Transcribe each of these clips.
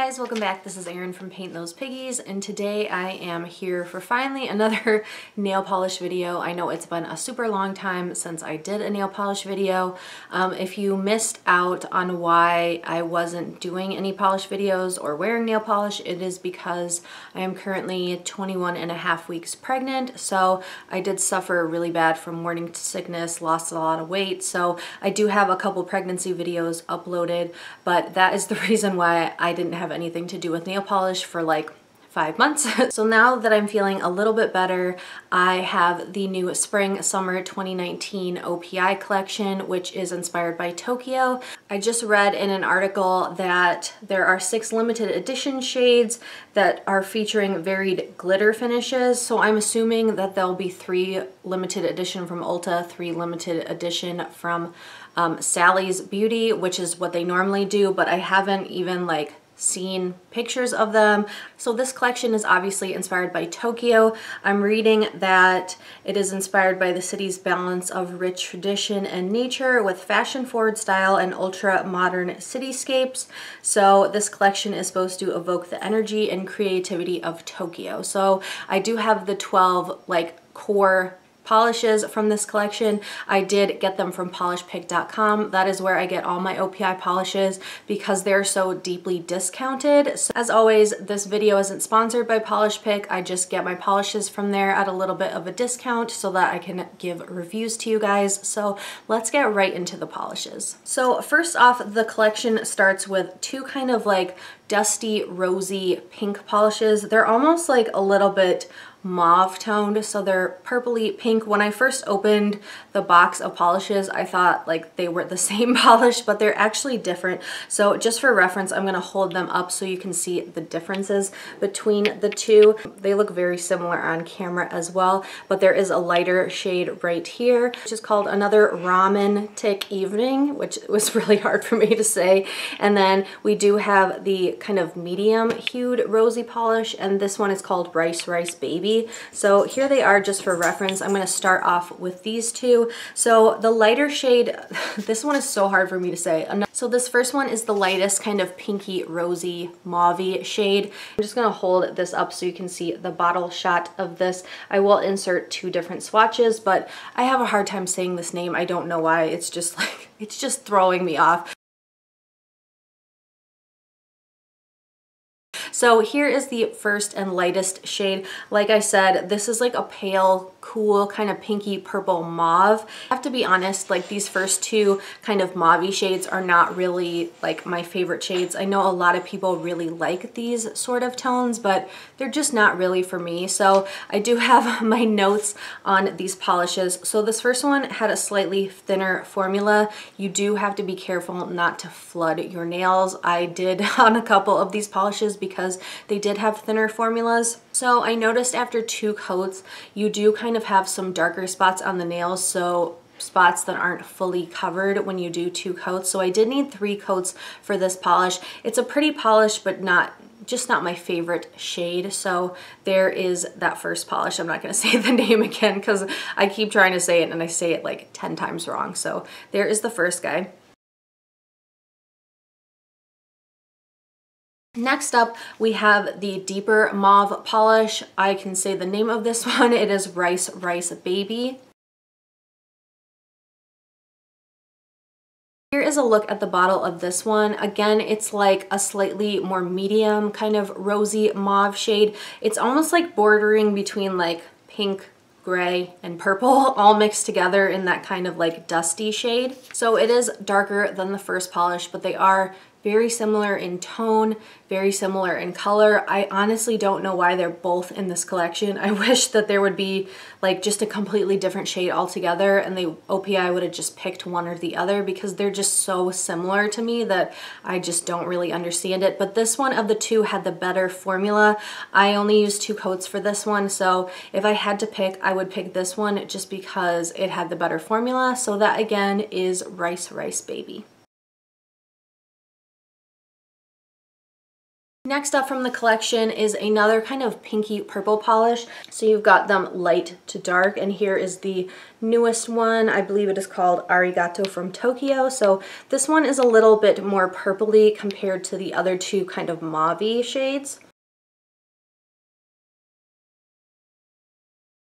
Guys, welcome back. This is Erin from Paint Those Piggies, and today I am here for finally another nail polish video. I know it's been a super long time since I did a nail polish video. If you missed out on why I wasn't doing any polish videos or wearing nail polish, it is because I am currently 21 and a half weeks pregnant. So I did suffer really bad from morning sickness, lost a lot of weight. So I do have a couple pregnancy videos uploaded, but that is the reason why I didn't have anything to do with nail polish for like 5 months. So now that I'm feeling a little bit better, I have the new Spring Summer 2019 OPI collection, which is inspired by Tokyo. I just read in an article that there are 6 limited edition shades that are featuring varied glitter finishes. So I'm assuming that there'll be 3 limited edition from Ulta, 3 limited edition from Sally's Beauty, which is what they normally do, but I haven't even like seen pictures of them. So this collection is obviously inspired by Tokyo. I'm reading that it is inspired by the city's balance of rich tradition and nature with fashion-forward style and ultra-modern cityscapes. So this collection is supposed to evoke the energy and creativity of Tokyo. So I do have the 12 like core polishes from this collection. I did get them from polishpick.com. That is where I get all my OPI polishes because they're so deeply discounted. So as always, this video isn't sponsored by PolishPick. I just get my polishes from there at a little bit of a discount so that I can give reviews to you guys. So let's get right into the polishes. So first off, the collection starts with 2 kind of like dusty, rosy pink polishes. They're almost like a little bit mauve toned, so they're purpley pink. When I first opened the box of polishes, I thought like they were the same polish, but they're actually different. So just for reference, I'm gonna hold them up so you can see the differences between the two. They look very similar on camera as well, but there is a lighter shade right here, which is called Another Romantic Evening, which was really hard for me to say. And then we do have the kind of medium hued rosy polish, and this one is called Rice Baby. So here they are just for reference. I'm going to start off with these two. So the lighter shade, this one is so hard for me to say. So this first one is the lightest kind of pinky rosy mauve shade. I'm just going to hold this up so you can see the bottle shot of this. I will insert 2 different swatches, but I have a hard time saying this name. I don't know why. It's just like, it's just throwing me off. So here is the first and lightest shade. Like I said, this is like a pale, cool, kind of pinky purple mauve. I have to be honest, like these first 2 kind of mauve shades are not really like my favorite shades. I know a lot of people really like these sort of tones, but they're just not really for me. So I do have my notes on these polishes. So this first one had a slightly thinner formula. You do have to be careful not to flood your nails. I did on a couple of these polishes because they did have thinner formulas. So I noticed after 2 coats, you do kind of have some darker spots on the nails, so spots that aren't fully covered when you do 2 coats. So I did need 3 coats for this polish. It's a pretty polish, but just not my favorite shade. So there is that first polish. I'm not going to say the name again because I keep trying to say it and I say it like 10 times wrong. So there is the first guy. Next up, we have the deeper mauve polish. I can say the name of this one. It is Rice Baby. Here is a look at the bottle of this one. Again, it's like a slightly more medium kind of rosy mauve shade. It's almost like bordering between like pink, gray, and purple all mixed together in that kind of like dusty shade. So it is darker than the first polish, but they are very similar in tone, very similar in color. I honestly don't know why they're both in this collection. I wish that there would be like just a completely different shade altogether and the OPI would have just picked one or the other because they're just so similar to me that I just don't really understand it. But this one of the 2 had the better formula. I only used 2 coats for this one, so if I had to pick, I would pick this one just because it had the better formula. So that again is Rice Baby. Next up from the collection is another kind of pinky purple polish. So you've got them light to dark, and here is the newest one. I believe it is called Arigato from Tokyo. So this one is a little bit more purpley compared to the other two kind of mauve shades.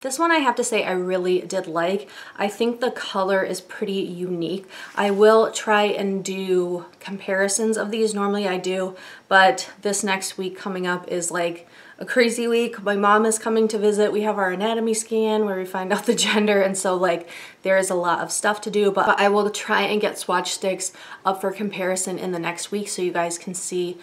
This one I have to say I really did like. I think the color is pretty unique. I will try and do comparisons of these. Normally I do, but this next week coming up is like a crazy week. My mom is coming to visit. We have our anatomy scan where we find out the gender, and so like there is a lot of stuff to do, but I will try and get swatch sticks up for comparison in the next week so you guys can see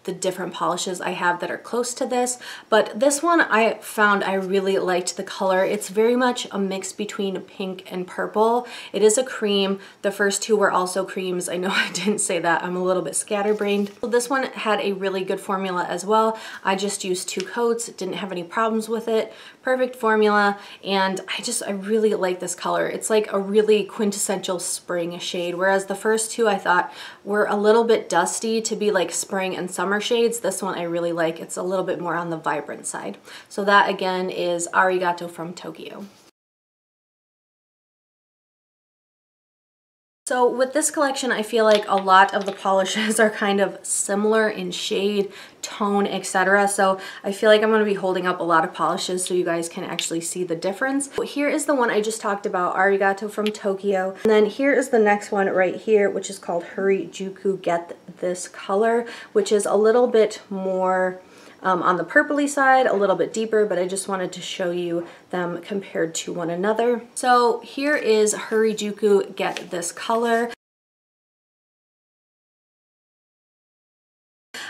the different polishes I have that are close to this. But this one I found I really liked the color. It's very much a mix between pink and purple. It is a cream. The first two were also creams. I know I didn't say that. I'm a little bit scatterbrained. So this one had a really good formula as well. I just used 2 coats, didn't have any problems with it. Perfect formula, and I really like this color. It's like a really quintessential spring shade, whereas the first two I thought were a little bit dusty to be like spring and summer shades. This one I really like. It's a little bit more on the vibrant side. So that again is Arigato from Tokyo. So with this collection, I feel like a lot of the polishes are kind of similar in shade, tone, etc. So I feel like I'm going to be holding up a lot of polishes so you guys can actually see the difference. Here is the one I just talked about, Arigato from Tokyo. And then here is the next one right here, which is called Harajuku Get This Color, which is a little bit more on the purpley side, a little bit deeper, but I just wanted to show you them compared to one another. So here is Harajuku Get This Color.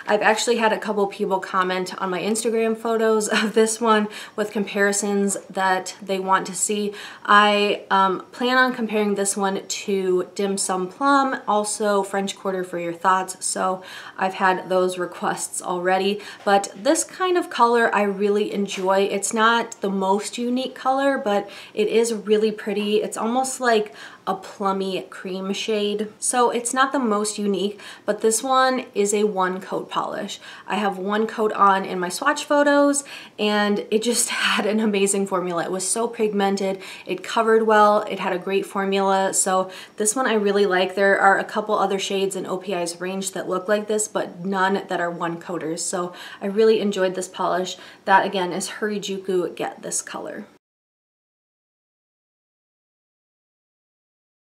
I've actually had a couple people comment on my Instagram photos of this one with comparisons that they want to see. I plan on comparing this one to Dim Sum Plum, also French Quarter for Your Thoughts, so I've had those requests already. But this kind of color I really enjoy. It's not the most unique color, but it is really pretty. It's almost like a plummy cream shade. So it's not the most unique, but this one is a 1-coat polish. I have 1 coat on in my swatch photos, and it just had an amazing formula. It was so pigmented, it covered well, it had a great formula. So this one I really like. There are a couple other shades in OPI's range that look like this, but none that are 1-coaters. So I really enjoyed this polish. That again is Harajuku Get This Color.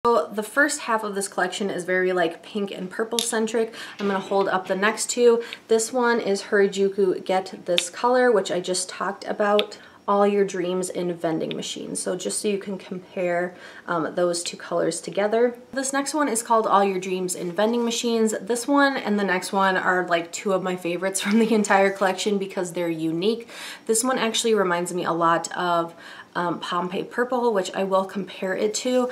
So the first half of this collection is very like pink and purple centric. I'm going to hold up the next two. This one is Harajuku Get This Color, which I just talked about. All Your Dreams in Vending Machines. So just so you can compare those two colors together. This next one is called All Your Dreams in Vending Machines. This one and the next one are like 2 of my favorites from the entire collection because they're unique. This one actually reminds me a lot of Pompeii Purple, which I will compare it to.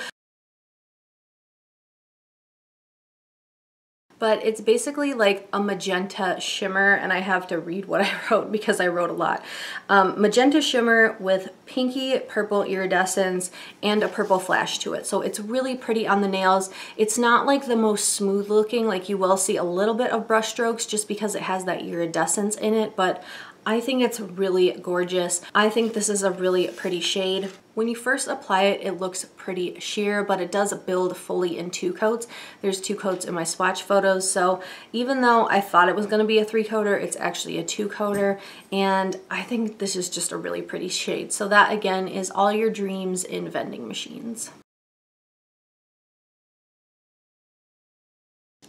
But it's basically like a magenta shimmer, and I have to read what I wrote because I wrote a lot. Magenta shimmer with pinky purple iridescence and a purple flash to it. So it's really pretty on the nails. It's not like the most smooth looking, like you will see a little bit of brush strokes just because it has that iridescence in it, but I think it's really gorgeous. I think this is a really pretty shade. When you first apply it, it looks pretty sheer, but it does build fully in 2 coats. There's 2 coats in my swatch photos, so even though I thought it was going to be a 3-coater, it's actually a 2-coater, and I think this is just a really pretty shade. So that again is All Your Dreams in Vending Machines.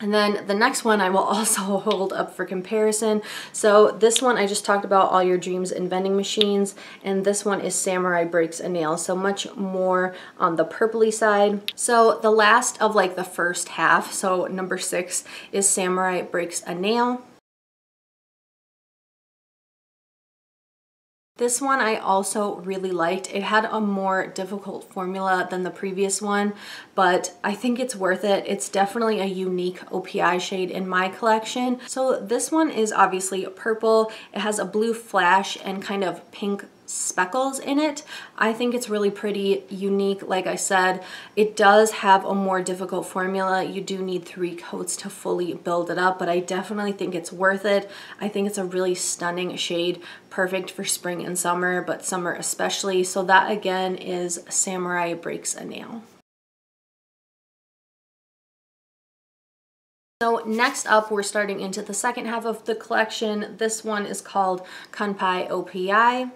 And then the next one I will also hold up for comparison. So this one I just talked about, All Your Dreams in Vending Machines, and this one is Samurai Breaks a Nail, so much more on the purpley side. So the last of like the first half, so number 6 is Samurai Breaks a Nail. This one I also really liked. It had a more difficult formula than the previous one, but I think it's worth it. It's definitely a unique OPI shade in my collection. So this one is obviously purple. It has a blue flash and kind of pink speckles in it. I think it's really pretty unique. Like I said, it does have a more difficult formula. You do need 3 coats to fully build it up, but I definitely think it's worth it. I think it's a really stunning shade, perfect for spring and summer, but summer especially. So that again is Samurai Breaks a Nail. So next up, we're starting into the second half of the collection. This one is called Kanpai OPI.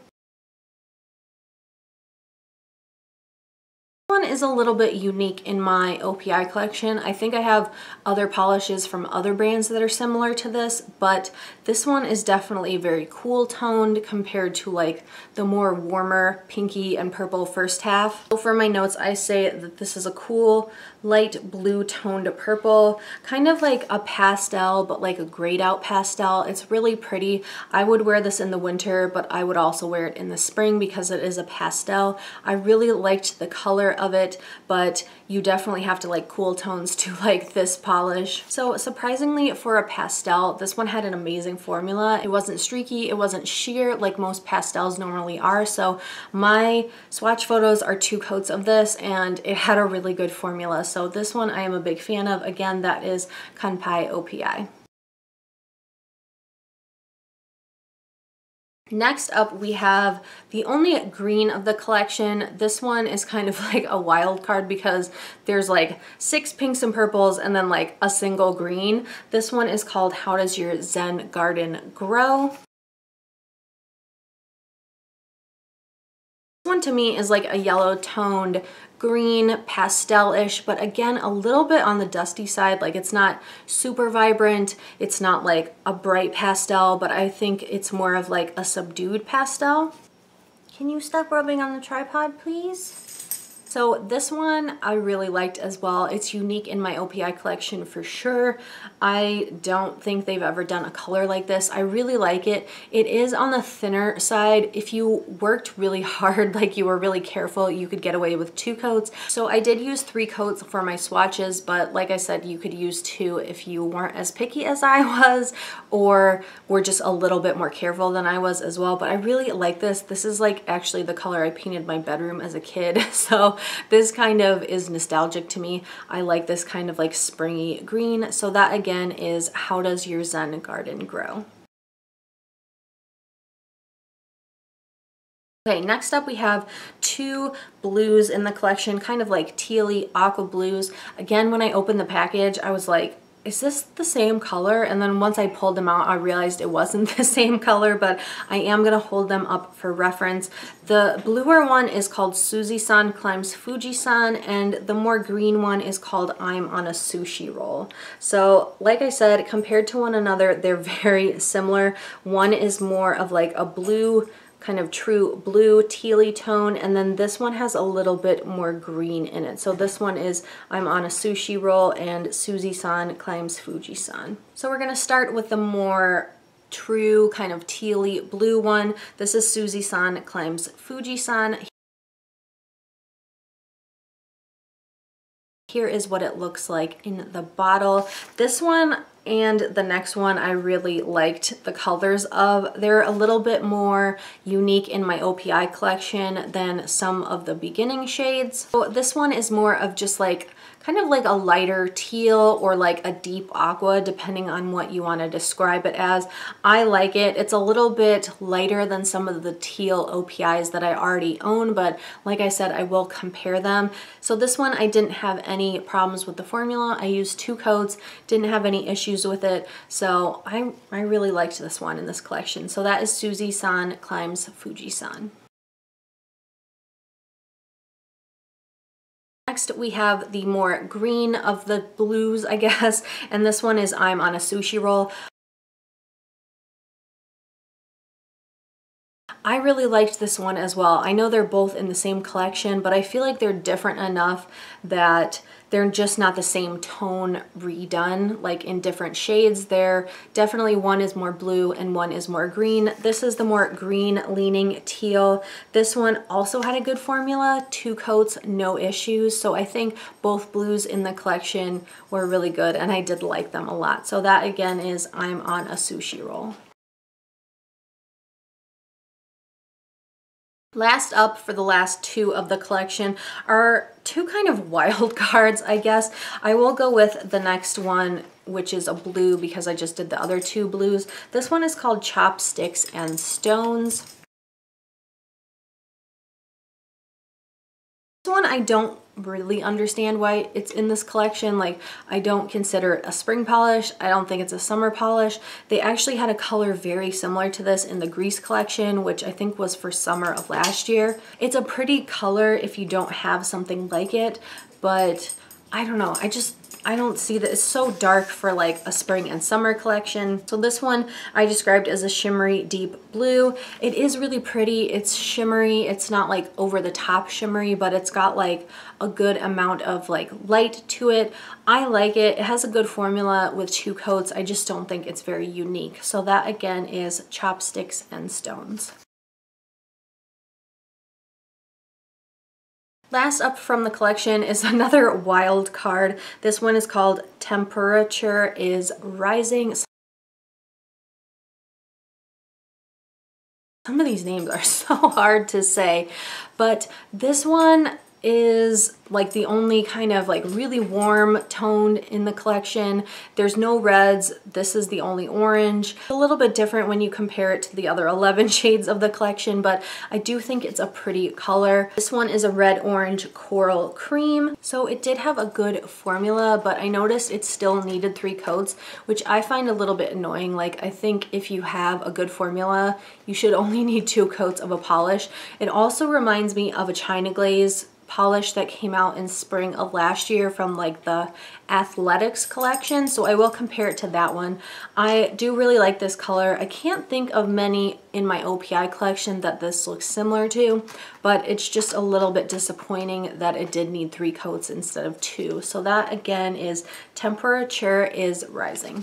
This one is a little bit unique in my OPI collection. I think I have other polishes from other brands that are similar to this, but this one is definitely very cool toned compared to like the more warmer pinky and purple first half. So for my notes, I say that this is a cool light blue toned purple, kind of like a pastel, but like a grayed out pastel. It's really pretty. I would wear this in the winter, but I would also wear it in the spring because it is a pastel. I really liked the color of it, but you definitely have to like cool tones to like this polish. So surprisingly for a pastel, this one had an amazing formula. It wasn't streaky, it wasn't sheer like most pastels normally are. So my swatch photos are 2 coats of this and it had a really good formula. So this one I am a big fan of. Again, that is Kanpai OPI. Next up, we have the only green of the collection. This one is kind of like a wild card because there's like 6 pinks and purples and then like a single green. This one is called How Does Your Zen Garden Grow? This one to me is like a yellow toned green pastel-ish, but again a little bit on the dusty side. Like it's not super vibrant, it's not like a bright pastel, but I think it's more of like a subdued pastel. Can you stop rubbing on the tripod, please? So this one I really liked as well. It's unique in my OPI collection for sure. I don't think they've ever done a color like this. I really like it. It is on the thinner side. If you worked really hard, like you were really careful, you could get away with 2 coats. So I did use 3 coats for my swatches, but like I said, you could use 2 if you weren't as picky as I was or were just a little bit more careful than I was as well. But I really like this. This is like actually the color I painted my bedroom as a kid. So this kind of is nostalgic to me. I like this kind of like springy green. So that again is How Does Your Zen Garden Grow? Okay, next up we have 2 blues in the collection, kind of like tealy aqua blues. Again, when I opened the package, I was like, is this the same color? And then once I pulled them out, I realized it wasn't the same color, but I am gonna hold them up for reference. The bluer one is called Suzy-san Climbs Fuji-san, and the more green one is called I'm on a Sushi Roll. So like I said, compared to one another, they're very similar. One is more of like a blue, kind of true blue tealy tone, and then this one has a little bit more green in it. So this one is I'm on a Sushi Roll and Suzy-san Climbs Fuji-san. So we're gonna start with the more true kind of tealy blue one. This is Suzy-san Climbs Fuji-san. Here is what it looks like in the bottle. This one and the next one I really liked the colors of. They're a little bit more unique in my OPI collection than some of the beginning shades. So this one is more of just like kind of like a lighter teal or like a deep aqua, depending on what you want to describe it as. I like it. It's a little bit lighter than some of the teal OPIs that I already own, but like I said, I will compare them. So this one, I didn't have any problems with the formula. I used 2 coats, didn't have any issues with it. So I really liked this one in this collection. So that is Suzy-san Climbs Fuji-san. Next, we have the more green of the blues, I guess, and this one is I'm on a Sushi Roll. I really liked this one as well. I know they're both in the same collection, but I feel like they're different enough that they're just not the same tone redone, like in different shades. They're definitely, one is more blue and one is more green. This is the more green leaning teal. This one also had a good formula, 2 coats, no issues. So I think both blues in the collection were really good and I did like them a lot. So that again is I'm on a Sushi Roll. Last up for the last two of the collection are two kind of wild cards, I guess. I will go with the next one, which is a blue because I just did the other two blues. This one is called Chopsticks and Stones. This one I don't really understand why it's in this collection. Like, I don't consider it a spring polish. I don't think it's a summer polish. They actually had a color very similar to this in the Grease collection, which I think was for summer of last year. It's a pretty color if you don't have something like it, but I don't know. I don't see that. It's so dark for like a spring and summer collection. So this one I described as a shimmery deep blue. It is really pretty. It's shimmery. It's not like over the top shimmery, but it's got like a good amount of like light to it. I like it. It has a good formula with two coats. I just don't think it's very unique. So that again is Chopsticks and Stones. Last up from the collection is another wild card. This one is called Temperature is Rising. Some of these names are so hard to say, but this one is like the only kind of like really warm toned in the collection. There's no reds. This is the only orange. A little bit different when you compare it to the other 11 shades of the collection, but I do think it's a pretty color. This one is a red orange coral cream. So it did have a good formula, but I noticed it still needed 3 coats, which I find a little bit annoying. Like, I think if you have a good formula, you should only need 2 coats of a polish. It also reminds me of a China Glaze polish that came out in spring of last year from like the Athletics collection, so I will compare it to that one. I do really like this color. I can't think of many in my OPI collection that this looks similar to, but it's just a little bit disappointing that it did need 3 coats instead of 2. So that again is Temperature is Rising.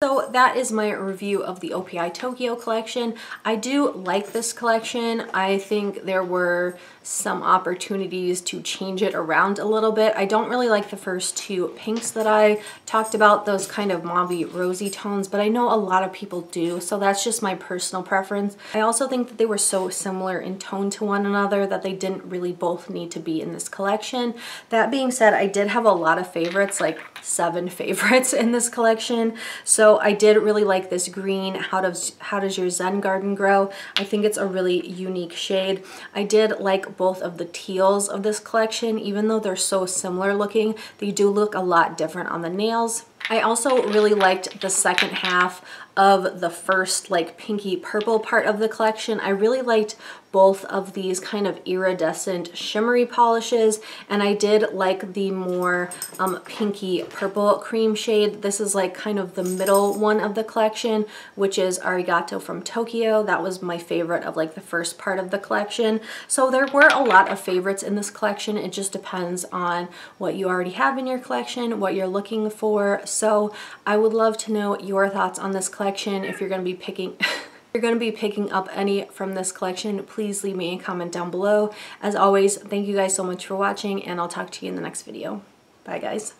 So that is my review of the OPI Tokyo collection. I do like this collection. I think there were some opportunities to change it around a little bit. I don't really like the first 2 pinks that I talked about, those kind of mauve rosy tones, but I know a lot of people do, so that's just my personal preference. I also think that they were so similar in tone to one another that they didn't really both need to be in this collection. That being said, I did have a lot of favorites, like 7 favorites in this collection. So I did really like this green, How Does Your Zen Garden Grow? I think it's a really unique shade. I did like both of the teals of this collection. Even though they're so similar looking, they do look a lot different on the nails. I also really liked the second half of the first like pinky purple part of the collection. I really liked both of these kind of iridescent shimmery polishes, and I did like the more pinky purple cream shade. This is like kind of the middle one of the collection, which is Arigato from Tokyo. That was my favorite of like the first part of the collection. So there were a lot of favorites in this collection. It just depends on what you already have in your collection, what you're looking for. So I would love to know your thoughts on this collection. If you're going to be picking up any from this collection, please leave me a comment down below. As always, thank you guys so much for watching, and I'll talk to you in the next video. Bye guys.